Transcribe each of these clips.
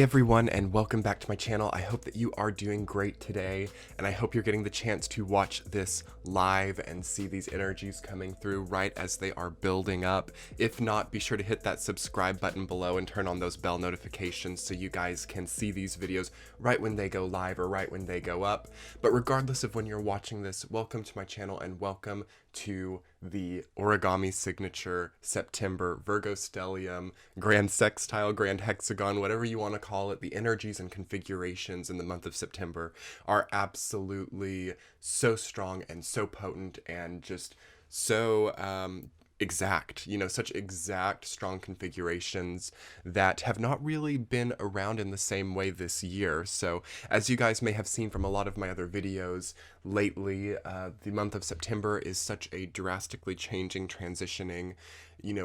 everyone, and welcome back to my channel. I hope that you are doing great today, and I hope you're getting the chance to watch this live and see these energies coming through right as they are building up. If not, be sure to hit that subscribe button below and turn on those bell notifications so you guys can see these videos right when they go live or right when they go up. But regardless of when you're watching this, welcome to my channel and welcome to the Origami Signature September Virgo Stellium Grand Sextile, Grand Hexagon, whatever you want to call it. The energies and configurations in the month of September are absolutely so strong and so potent and just so exact, such exact strong configurations that have not really been around in the same way this year. So as you guys may have seen from a lot of my other videos lately, the month of September is such a drastically changing, transitioning,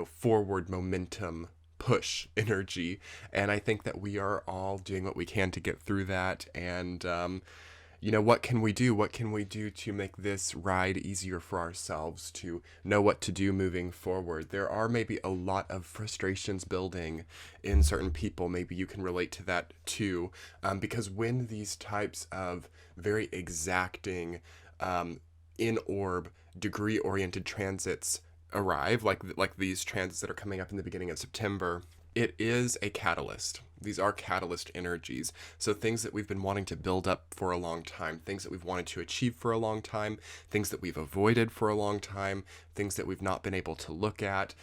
forward momentum push energy. And I think that we are all doing what we can to get through that. And, what can we do? What can we do to make this ride easier for ourselves, to know what to do moving forward? There are maybe a lot of frustrations building in certain people. Maybe you can relate to that too, because when these types of very exacting, in-orb, degree-oriented transits arrive, like these transits that are coming up in the beginning of September, it is a catalyst. These are catalyst energies. So things that we've been wanting to build up for a long time, things that we've wanted to achieve for a long time, things that we've avoided for a long time, things that we've not been able to look at,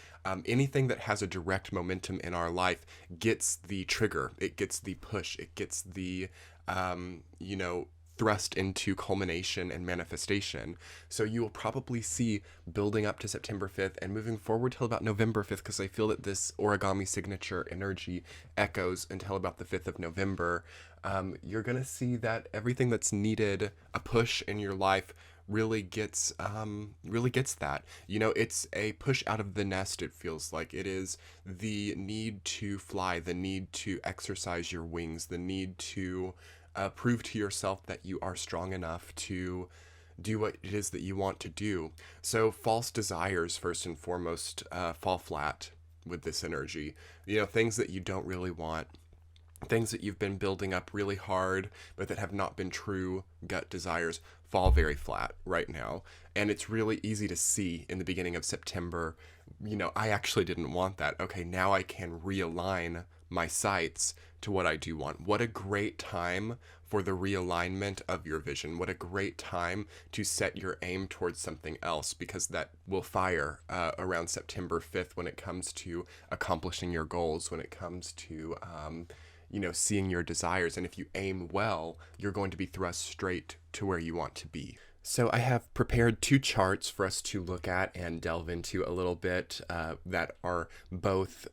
anything that has a direct momentum in our life gets the trigger, it gets the push, it gets the, thrust into culmination and manifestation. So you will probably see building up to September 5th and moving forward till about November 5th, because I feel that this Origami Signature energy echoes until about the 5th of November. You're going to see that everything that's needed a push in your life really gets that. It's a push out of the nest. It feels like it is the need to fly, the need to exercise your wings, the need to prove to yourself that you are strong enough to do what it is that you want to do. So false desires, first and foremost, fall flat with this energy. Things that you don't really want, things that you've been building up really hard, but that have not been true gut desires, fall very flat right now. And it's really easy to see in the beginning of September, I actually didn't want that. Okay, now I can realign my sights to what I do want. What a great time for the realignment of your vision. What a great time to set your aim towards something else, because that will fire around September 5th when it comes to accomplishing your goals, when it comes to seeing your desires. And if you aim well, you're going to be thrust straight to where you want to be. So I have prepared two charts for us to look at and delve into a little bit that are both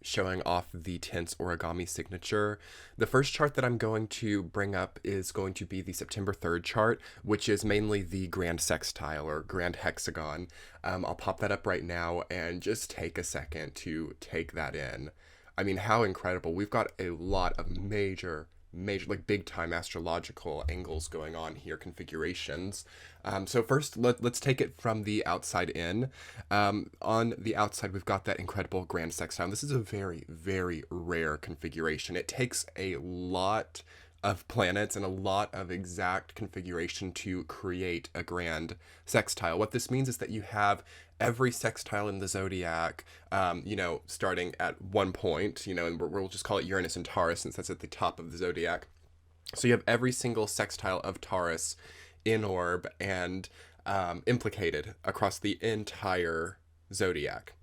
showing off the tense Origami Signature. The first chart that I'm going to bring up is going to be the September 3rd chart, which is mainly the Grand Sextile or Grand Hexagon. I'll pop that up right now and just take a second to take that in. I mean, how incredible. We've got a lot of major, like big time astrological angles going on here, configurations. So first, let's take it from the outside in. On the outside, we've got that incredible Grand Sextile. This is a very, very rare configuration. It takes a lot of planets and a lot of exact configuration to create a grand sextile. What this means is that you have every sextile in the zodiac, starting at one point, and we'll just call it Uranus and Taurus since that's at the top of the zodiac. So you have every single sextile of Taurus in orb and implicated across the entire zodiac.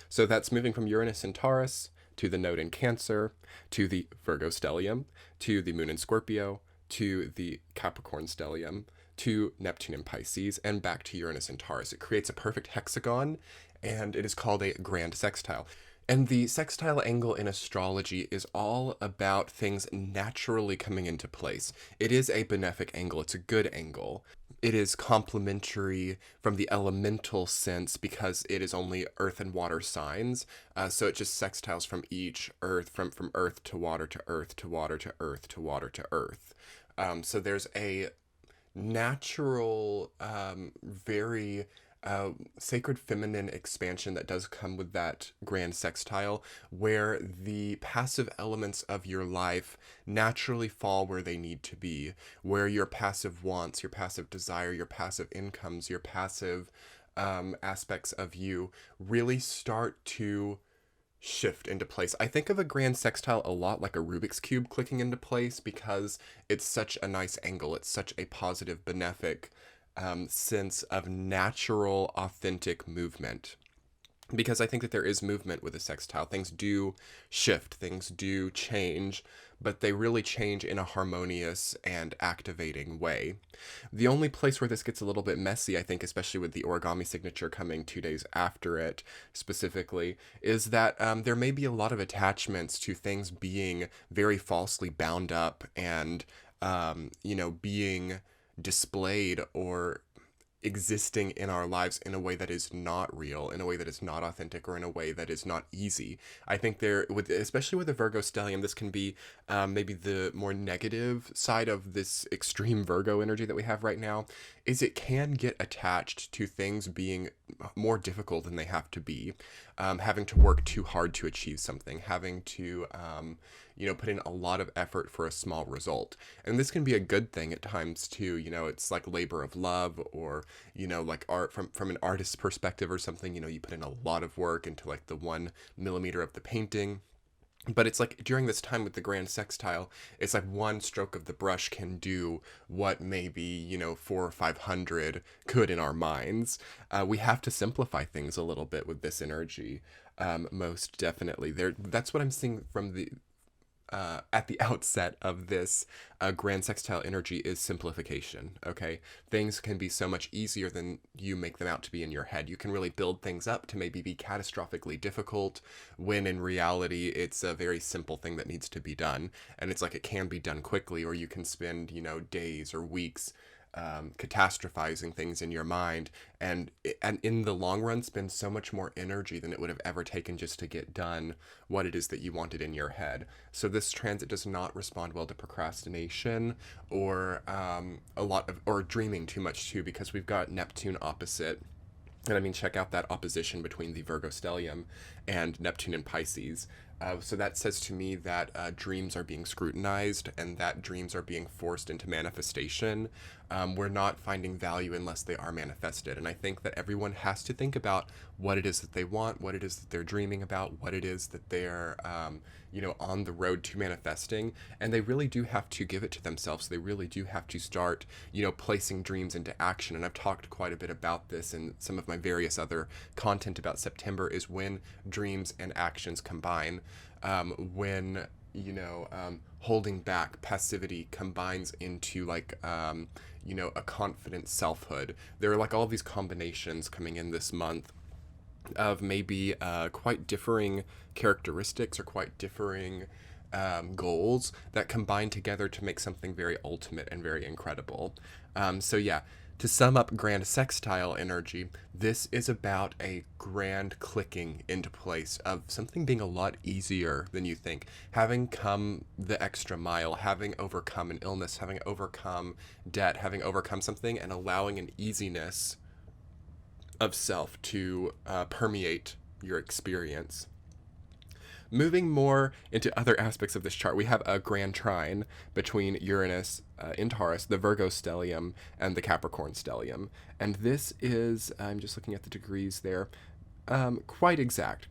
So that's moving from Uranus and Taurus to the node in Cancer, to the Virgo stellium, to the moon in Scorpio, to the Capricorn stellium, to Neptune in Pisces, and back to Uranus in Taurus. It creates a perfect hexagon, and it is called a grand sextile. And the sextile angle in astrology is all about things naturally coming into place. It is a benefic angle. It's a good angle. It is complementary from the elemental sense because it is only earth and water signs. So it just sextiles from each earth, from earth to water to earth to water to earth to water to earth. So there's a natural, very sacred feminine expansion that does come with that grand sextile, where the passive elements of your life naturally fall where they need to be, where your passive wants, your passive desire, your passive incomes, your passive aspects of you really start to shift into place. I think of a grand sextile a lot like a Rubik's Cube clicking into place because it's such a nice angle. It's such a positive, benefic sense of natural, authentic movement. Because I think that there is movement with a sextile. Things do shift, things do change, but they really change in a harmonious and activating way. The only place where this gets a little bit messy, I think, especially with the Origami Signature coming 2 days after it specifically, is that there may be a lot of attachments to things being very falsely bound up and, being displayed or existing in our lives in a way that is not real, in a way that is not authentic, or in a way that is not easy. I think especially with the Virgo stellium, this can be maybe the more negative side of this extreme Virgo energy that we have right now, is it can get attached to things being more difficult than they have to be, having to work too hard to achieve something, having to put in a lot of effort for a small result. And this can be a good thing at times too. It's like labor of love, or, like art from an artist's perspective or something. You put in a lot of work into like the 1 millimeter of the painting. But it's like during this time with the grand sextile, it's like one stroke of the brush can do what maybe, 400 or 500 could in our minds. We have to simplify things a little bit with this energy, most definitely. That's what I'm seeing from at the outset of this grand sextile energy is simplification. Okay, things can be so much easier than you make them out to be in your head. You can really build things up to maybe be catastrophically difficult, when in reality it's a very simple thing that needs to be done. And it's like it can be done quickly, or you can spend days or weeks catastrophizing things in your mind, and in the long run spend so much more energy than it would have ever taken just to get done what it is that you wanted in your head. So this transit does not respond well to procrastination, or or dreaming too much too, because we've got Neptune opposite. And I mean, check out that opposition between the Virgo stellium and Neptune in Pisces. So that says to me that dreams are being scrutinized, and that dreams are being forced into manifestation. We're not finding value unless they are manifested. And I think that everyone has to think about what it is that they want, what it is that they're dreaming about, what it is that they're, on the road to manifesting. And they really do have to give it to themselves. They really do have to start, placing dreams into action. And I've talked quite a bit about this in some of my various other content about September, is when dreams and actions combine. When holding back, passivity combines into like a confident selfhood. There are like all these combinations coming in this month of maybe quite differing characteristics, or quite differing goals that combine together to make something very ultimate and very incredible. So yeah, to sum up grand sextile energy, this is about a grand clicking into place of something being a lot easier than you think. Having come the extra mile, having overcome an illness, having overcome debt, having overcome something, and allowing an easiness of self to permeate your experience. Moving more into other aspects of this chart, we have a grand trine between Uranus in Taurus, the Virgo stellium, and the Capricorn stellium. And this is, I'm just looking at the degrees there, quite exact.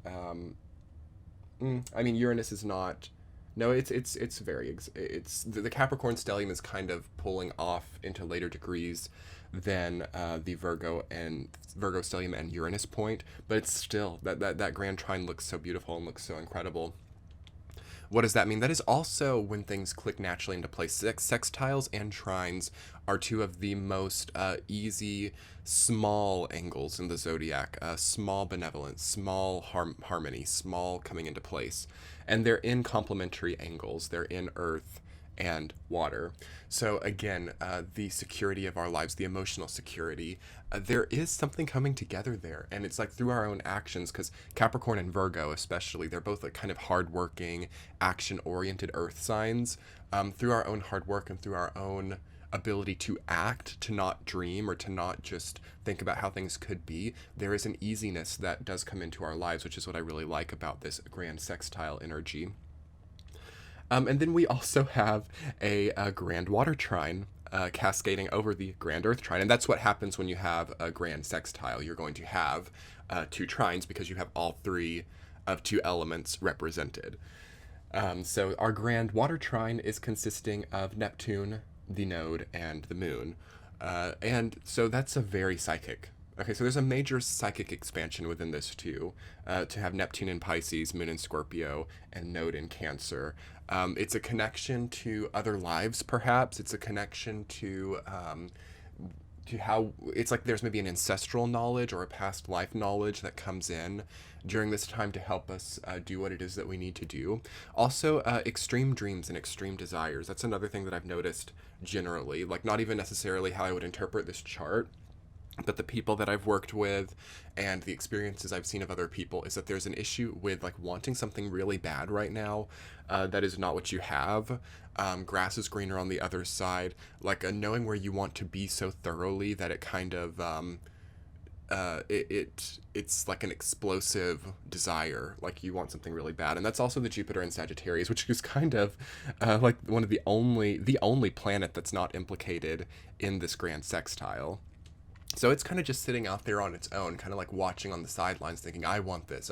I mean, Uranus is not. No, it's very. It's the Capricorn stellium is kind of pulling off into later degrees than the Virgo stellium and Uranus point, but it's still that grand trine looks so beautiful and looks so incredible. What does that mean? That is also when things click naturally into place. Sextiles and trines are two of the most easy, small angles in the zodiac. Small benevolence, small harmony, small coming into place. And they're in complementary angles. They're in earth and water. So again, the security of our lives, the emotional security, there is something coming together there. And it's like through our own actions, because Capricorn and Virgo especially, they're both like kind of hardworking, action-oriented earth signs. Through our own hard work and through our own ability to act, to not dream, or to not just think about how things could be. There is an easiness that does come into our lives, which is what I really like about this grand sextile energy. And then we also have a grand water trine cascading over the grand earth trine. And that's what happens when you have a grand sextile. You're going to have two trines because you have all three of two elements represented. So our grand water trine is consisting of Neptune, the node, and the moon. And so that's a very psychic. Okay, so there's a major psychic expansion within this too, to have Neptune in Pisces, Moon in Scorpio, and Node in Cancer. It's a connection to other lives, perhaps. It's a connection to how it's like there's maybe an ancestral knowledge or a past life knowledge that comes in during this time to help us do what it is that we need to do. Also, extreme dreams and extreme desires. That's another thing that I've noticed generally, like not even necessarily how I would interpret this chart, but the people that I've worked with and the experiences I've seen of other people is that there's an issue with like wanting something really bad right now that is not what you have. Grass is greener on the other side, like knowing where you want to be so thoroughly that it kind of it's like an explosive desire, like you want something really bad. And that's also the Jupiter in Sagittarius, which is kind of like one of the only planet that's not implicated in this grand sextile. So it's kind of just sitting out there on its own, kind of like watching on the sidelines thinking, I want this,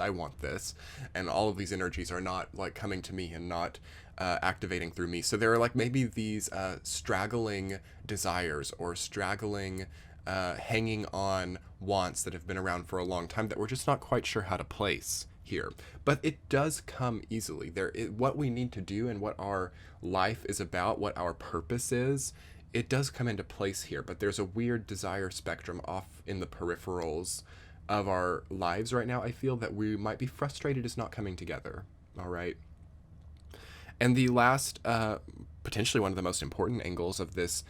and all of these energies are not like coming to me and not activating through me. So there are like maybe these straggling desires or straggling hanging on wants that have been around for a long time that we're just not quite sure how to place here. But it does come easily. What we need to do and what our life is about, what our purpose is, it does come into place here, but there's a weird desire spectrum off in the peripherals of our lives right now. I feel that we might be frustrated it's not coming together. All right. And the last, potentially one of the most important angles of this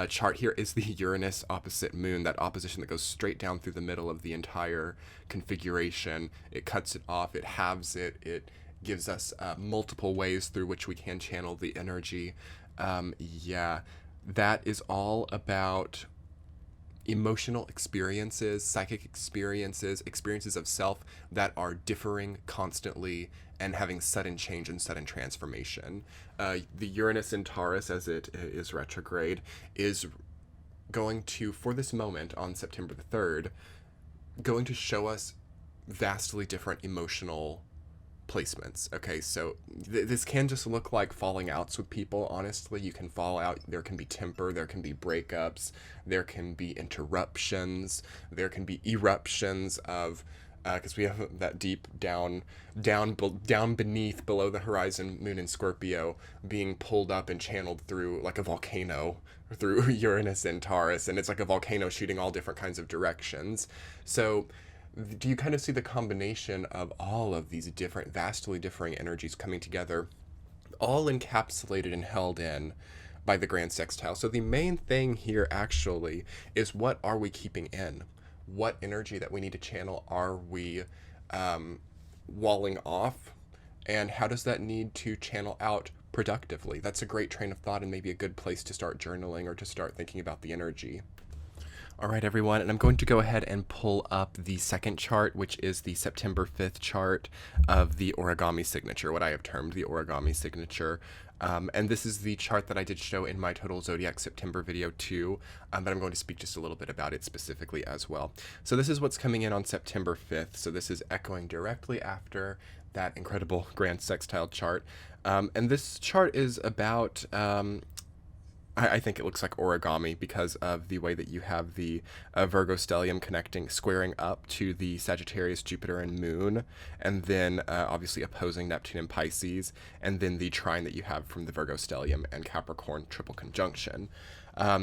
chart here is the Uranus opposite Moon, that opposition that goes straight down through the middle of the entire configuration. It cuts it off, it halves it, it gives us multiple ways through which we can channel the energy. That is all about emotional experiences, psychic experiences, experiences of self that are differing constantly and having sudden change and sudden transformation. The Uranus in Taurus, as it is retrograde, is going to, for this moment on September the 3rd, going to show us vastly different emotional placements. Okay, so this can just look like falling outs with people. Honestly, you can fall out, there can be temper, there can be breakups, there can be interruptions, there can be eruptions of because we have that deep down beneath, below the horizon Moon in Scorpio being pulled up and channeled through like a volcano through Uranus in Taurus, and it's like a volcano shooting all different kinds of directions. So do you kind of see the combination of all of these different, vastly differing energies coming together, all encapsulated and held in by the grand sextile? So the main thing here actually is, what are we keeping in? What energy that we need to channel are we walling off? And how does that need to channel out productively? That's a great train of thought and maybe a good place to start journaling or to start thinking about the energy. All right, everyone, and I'm going to go ahead and pull up the second chart, which is the September 5th chart of the Origami Signature, what I have termed the Origami Signature. And this is the chart that I did show in my Total Zodiac September video too, but I'm going to speak just a little bit about it specifically as well. So this is what's coming in on September 5th. So this is echoing directly after that incredible grand sextile chart. And this chart is about... I think it looks like origami because of the way that you have the Virgo stellium squaring up to the Sagittarius, Jupiter, and Moon, and then obviously opposing Neptune and Pisces, and then the trine that you have from the Virgo stellium and Capricorn triple conjunction.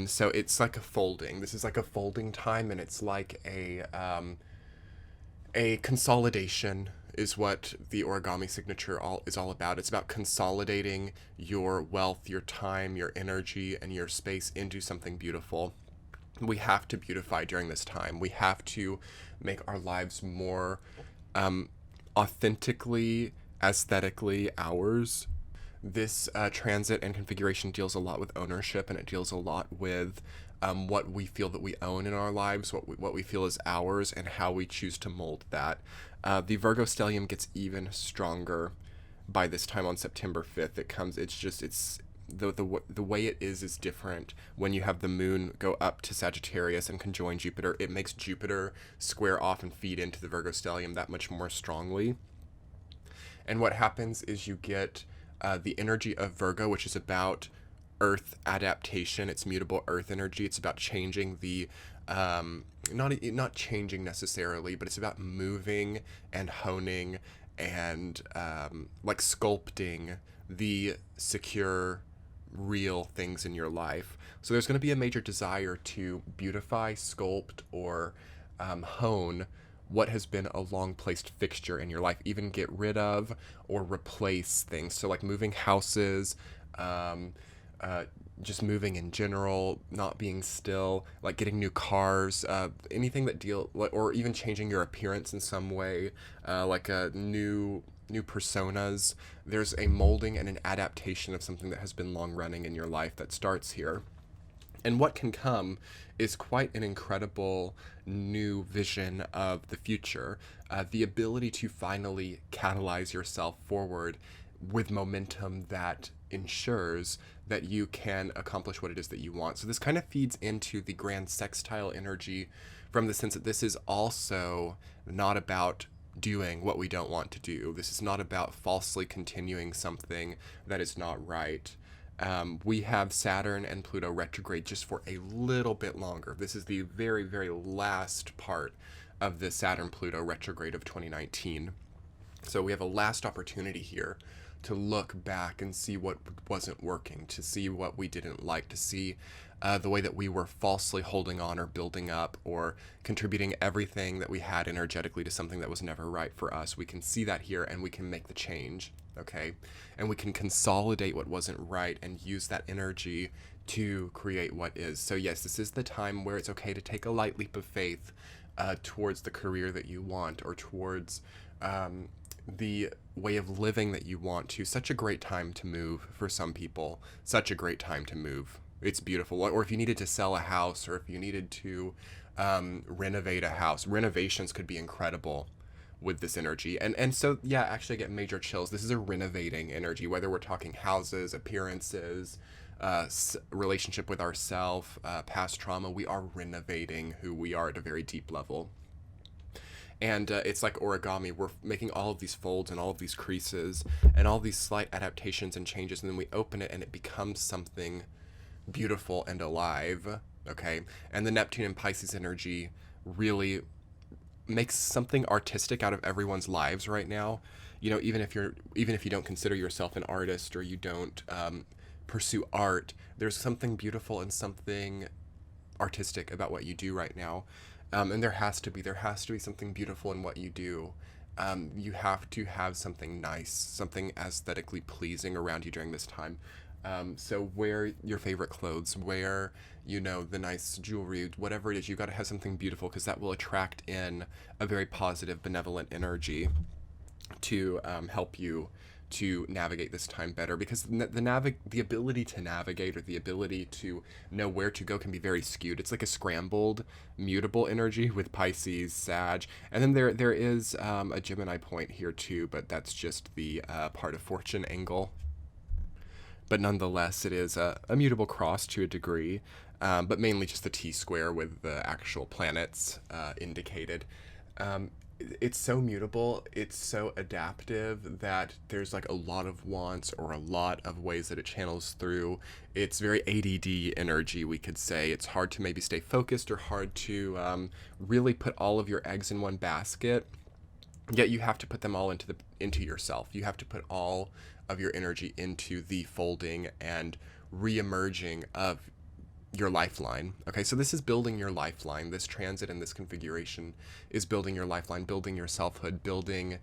So it's like a folding. This is like a folding time, and it's like a consolidation is what the Origami Signature is all about. It's about consolidating your wealth, your time, your energy, and your space into something beautiful. We have to beautify during this time. We have to make our lives more authentically, aesthetically ours. This transit and configuration deals a lot with ownership, and it deals a lot with what we feel that we own in our lives, what we feel is ours, and how we choose to mold that. The Virgo stellium gets even stronger by this time on September 5th. It's the way it is different. When you have the moon go up to Sagittarius and conjoin Jupiter, it makes Jupiter square off and feed into the Virgo stellium that much more strongly. And what happens is you get the energy of Virgo, which is about earth adaptation. It's mutable earth energy. It's about changing the not changing necessarily, but it's about moving and honing and like sculpting the secure, real things in your life. So there's going to be a major desire to beautify, sculpt, or hone what has been a long placed fixture in your life, even get rid of or replace things. So like moving houses, just moving in general, not being still, like getting new cars, anything that or even changing your appearance in some way, like a new personas. There's a molding and an adaptation of something that has been long running in your life that starts here. And what can come is quite an incredible new vision of the future. The ability to finally catalyze yourself forward with momentum that ensures that you can accomplish what it is that you want. So this kind of feeds into the grand sextile energy, from the sense that this is also not about doing what we don't want to do. This is not about falsely continuing something that is not right. We have Saturn and Pluto retrograde just for a little bit longer. This is the very, very last part of the Saturn-Pluto retrograde of 2019. So we have a last opportunity here to look back and see what wasn't working, to see what we didn't like, to see the way that we were falsely holding on or building up or contributing everything that we had energetically to something that was never right for us. We can see that here, and we can make the change, okay? And we can consolidate what wasn't right and use that energy to create what is. So yes, this is the time where it's okay to take a light leap of faith towards the career that you want, or towards the way of living that you want to. Such a great time to move for some people. Such a great time to move. It's beautiful. Or if you needed to sell a house, or if you needed to renovate a house, renovations could be incredible with this energy. And so, yeah, actually I get major chills. This is a renovating energy, whether we're talking houses, appearances, relationship with ourself, past trauma. We are renovating who we are at a very deep level. And it's like origami. We're making all of these folds and all of these creases and all these slight adaptations and changes, and then we open it and it becomes something beautiful and alive, okay? And the Neptune and Pisces energy really makes something artistic out of everyone's lives right now. You know, even if you don't consider yourself an artist, or you don't pursue art, there's something beautiful and something artistic about what you do right now. And there has to be something beautiful in what you do. You have to have something nice, something aesthetically pleasing around you during this time. So wear your favorite clothes, wear, the nice jewelry, whatever it is. You got to have something beautiful, because that will attract in a very positive, benevolent energy to help you to navigate this time better, because the ability to navigate, or the ability to know where to go, can be very skewed. It's like a scrambled, mutable energy with Pisces, Sag, and then there is a Gemini point here too, but that's just the part of fortune angle. But nonetheless, it is a mutable cross to a degree, but mainly just the T-square with the actual planets indicated. It's so mutable, it's so adaptive, that there's like a lot of wants, or a lot of ways that it channels through. It's very ADD energy, we could say. It's hard to maybe stay focused, or hard to really put all of your eggs in one basket. Yet you have to put them all into yourself. You have to put all of your energy into the folding and re-emerging of your lifeline. Okay, so this is building your lifeline. This transit and this configuration is building your lifeline, building your selfhood, building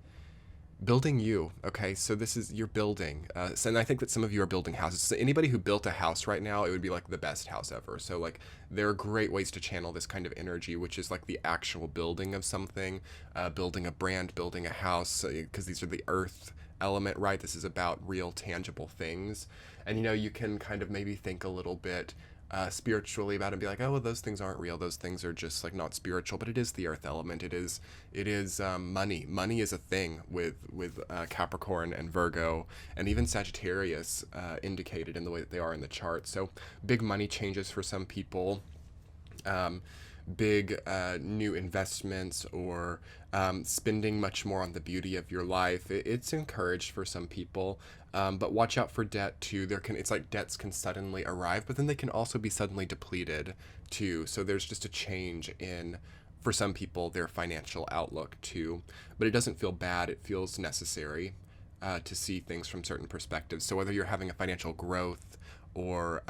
you. Okay, so this is you're building. And I think that some of you are building houses. So anybody who built a house right now, it would be like the best house ever. So like there are great ways to channel this kind of energy, which is like the actual building of something, building a brand, building a house, because these are the earth element, right? This is about real tangible things. And, you know, you can kind of maybe think a little bit spiritually about it and be like, oh, well, those things aren't real. Those things are just like not spiritual, but it is the earth element. It is money. Money is a thing with Capricorn and Virgo and even Sagittarius indicated in the way that they are in the chart. So big money changes for some people. Big new investments or spending much more on the beauty of your life. It's encouraged for some people, but watch out for debt too. It's like debts can suddenly arrive, but then they can also be suddenly depleted too. So there's just a change in, for some people, their financial outlook too. But it doesn't feel bad. It feels necessary to see things from certain perspectives. So whether you're having a financial growth or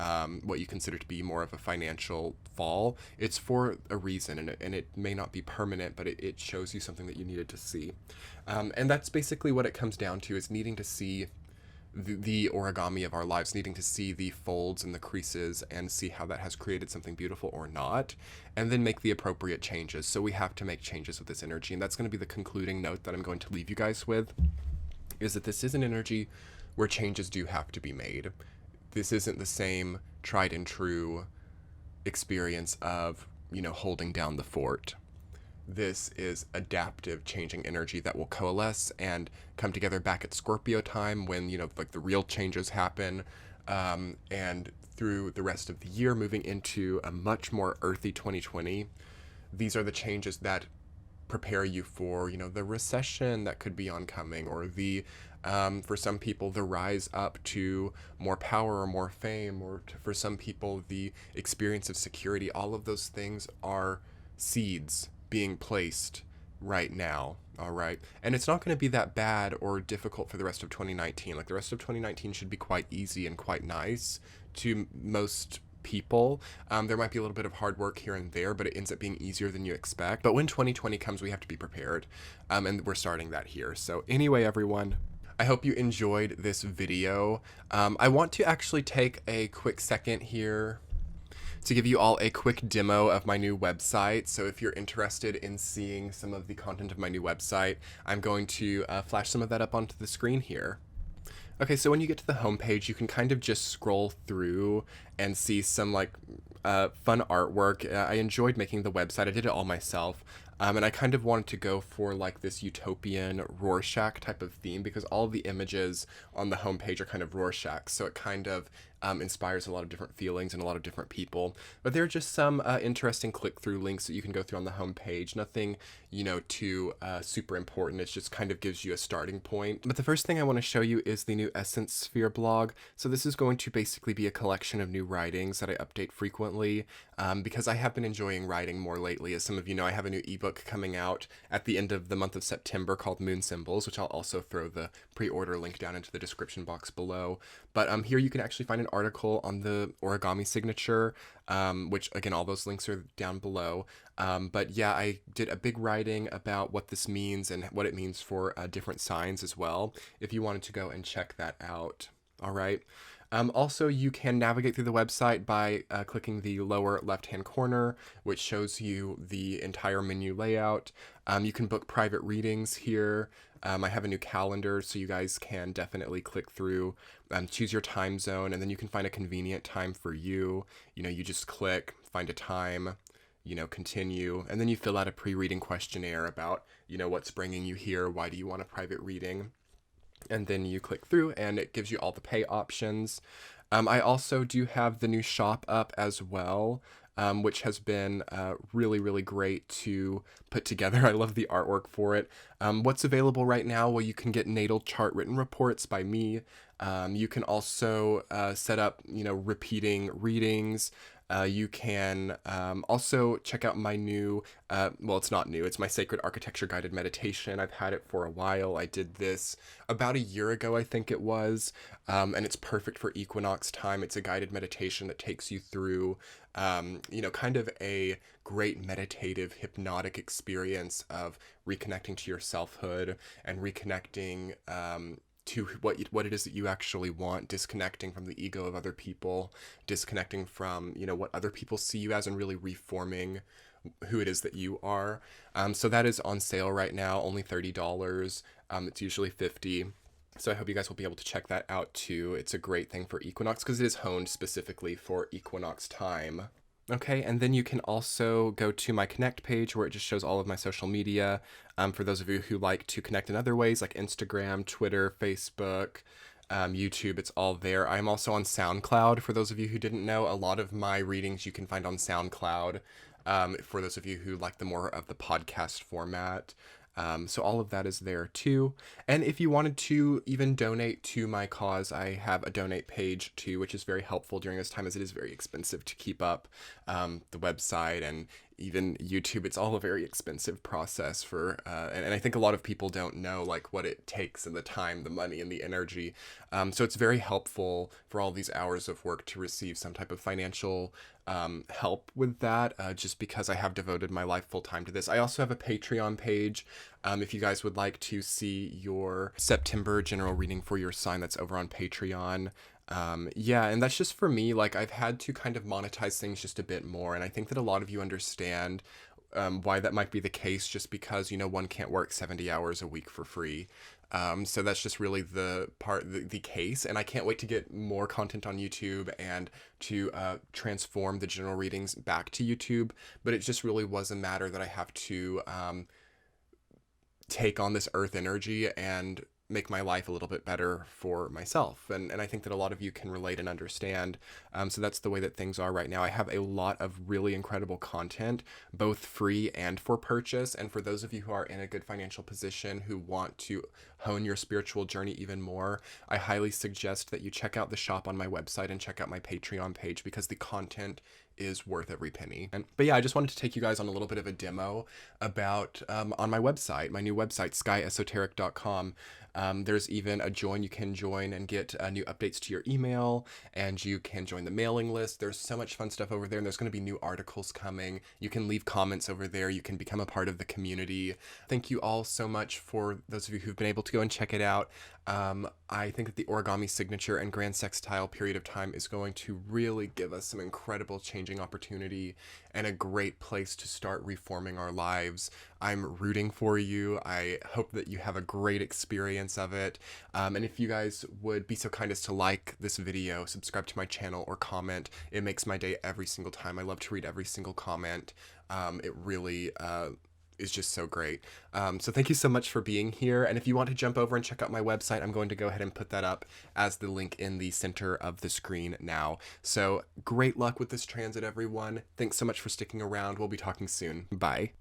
what you consider to be more of a financial fall, it's for a reason, and it may not be permanent, but it shows you something that you needed to see. And that's basically what it comes down to, is needing to see the origami of our lives, needing to see the folds and the creases and see how that has created something beautiful or not, and then make the appropriate changes. So we have to make changes with this energy, and that's going to be the concluding note that I'm going to leave you guys with, is that this is an energy where changes do have to be made. This isn't the same tried and true experience of, you know, holding down the fort. This is adaptive, changing energy that will coalesce and come together back at Scorpio time when, you know, like the real changes happen, and through the rest of the year, moving into a much more earthy 2020. These are the changes that prepare you for, you know, the recession that could be oncoming, or the for some people, the rise up to more power or more fame, or for some people, the experience of security. All of those things are seeds being placed right now, all right? And it's not going to be that bad or difficult for the rest of 2019. Like, the rest of 2019 should be quite easy and quite nice to most people. There might be a little bit of hard work here and there, but it ends up being easier than you expect. But when 2020 comes, we have to be prepared, and we're starting that here. So anyway, everyone, I hope you enjoyed this video. I want to actually take a quick second here to give you all a quick demo of my new website. So if you're interested in seeing some of the content of my new website, I'm going to flash some of that up onto the screen here. Okay, so when you get to the homepage, you can kind of just scroll through and see some like fun artwork. I enjoyed making the website. I did it all myself. And I kind of wanted to go for like this utopian Rorschach type of theme, because all of the images on the homepage are kind of Rorschach. So it kind of inspires a lot of different feelings and a lot of different people. But there are just some interesting click-through links that you can go through on the homepage. Nothing, you know, too super important. It just kind of gives you a starting point. But the first thing I want to show you is the new Essence Sphere blog. So this is going to basically be a collection of new writings that I update frequently, because I have been enjoying writing more lately. As some of you know, I have a new ebook coming out at the end of the month of September called Moon Symbols, which I'll also throw the pre-order link down into the description box below. But here you can actually find an article on the Origami Signature, which again, all those links are down below. But yeah, I did a big writing about what this means and what it means for different signs as well, if you wanted to go and check that out. All right. Also, you can navigate through the website by clicking the lower left-hand corner, which shows you the entire menu layout. You can book private readings here. I have a new calendar, so you guys can definitely click through, choose your time zone, and then you can find a convenient time for you. You know, you just click, find a time, you know, continue, and then you fill out a pre-reading questionnaire about, you know, what's bringing you here, why do you want a private reading? And then you click through and it gives you all the pay options. I also do have the new shop up as well, which has been really, really great to put together. I love the artwork for it. What's available right now? Well, you can get natal chart written reports by me. You can also set up, you know, repeating readings. You can also check out my new, well, it's not new, it's my Sacred Architecture Guided Meditation. I've had it for a while. I did this about a year ago, I think it was, and it's perfect for equinox time. It's a guided meditation that takes you through, you know, kind of a great meditative, hypnotic experience of reconnecting to your selfhood and reconnecting to what it is that you actually want, disconnecting from the ego of other people, disconnecting from, you know, what other people see you as, and really reforming who it is that you are. So that is on sale right now, only $30. It's usually $50. So I hope you guys will be able to check that out too. It's a great thing for equinox because it is honed specifically for equinox time. Okay, and then you can also go to my connect page where it just shows all of my social media. For those of you who like to connect in other ways like Instagram, Twitter, Facebook, YouTube, it's all there. I'm also on SoundCloud. For those of you who didn't know, a lot of my readings you can find on SoundCloud. For those of you who like the more of the podcast format. So all of that is there too. And if you wanted to even donate to my cause, I have a donate page too, which is very helpful during this time as it is very expensive to keep up the website and even YouTube. It's all a very expensive process for, and I think a lot of people don't know like what it takes and the time, the money, and the energy. So it's very helpful for all these hours of work to receive some type of financial help with that, just because I have devoted my life full time to this. I also have a Patreon page. If you guys would like to see your September general reading for your sign, that's over on Patreon. Yeah, and that's just for me. Like, I've had to kind of monetize things just a bit more, and I think that a lot of you understand why that might be the case, just because, you know, one can't work 70 hours a week for free. So that's just really the case, and I can't wait to get more content on YouTube and to transform the general readings back to YouTube. But it just really was a matter that I have to take on this earth energy and make my life a little bit better for myself. And I think that a lot of you can relate and understand. So that's the way that things are right now. I have a lot of really incredible content, both free and for purchase. And for those of you who are in a good financial position who want to hone your spiritual journey even more, I highly suggest that you check out the shop on my website and check out my Patreon page because the content is worth every penny. But yeah, I just wanted to take you guys on a little bit of a demo about on my website, my new website, skyesoteric.com. There's even a join. You can join and get new updates to your email, and you can join the mailing list. There's so much fun stuff over there, and there's going to be new articles coming. You can leave comments over there. You can become a part of the community. Thank you all so much for those of you who've been able to go and check it out. I think that the Origami Signature and Grand Sextile period of time is going to really give us some incredible changing opportunity and a great place to start reforming our lives. I'm rooting for you. I hope that you have a great experience of it. And if you guys would be so kind as to like this video, subscribe to my channel, or comment, it makes my day every single time. I love to read every single comment. It really is just so great. So thank you so much for being here. And if you want to jump over and check out my website, I'm going to go ahead and put that up as the link in the center of the screen now. So great luck with this transit, everyone. Thanks so much for sticking around. We'll be talking soon. Bye.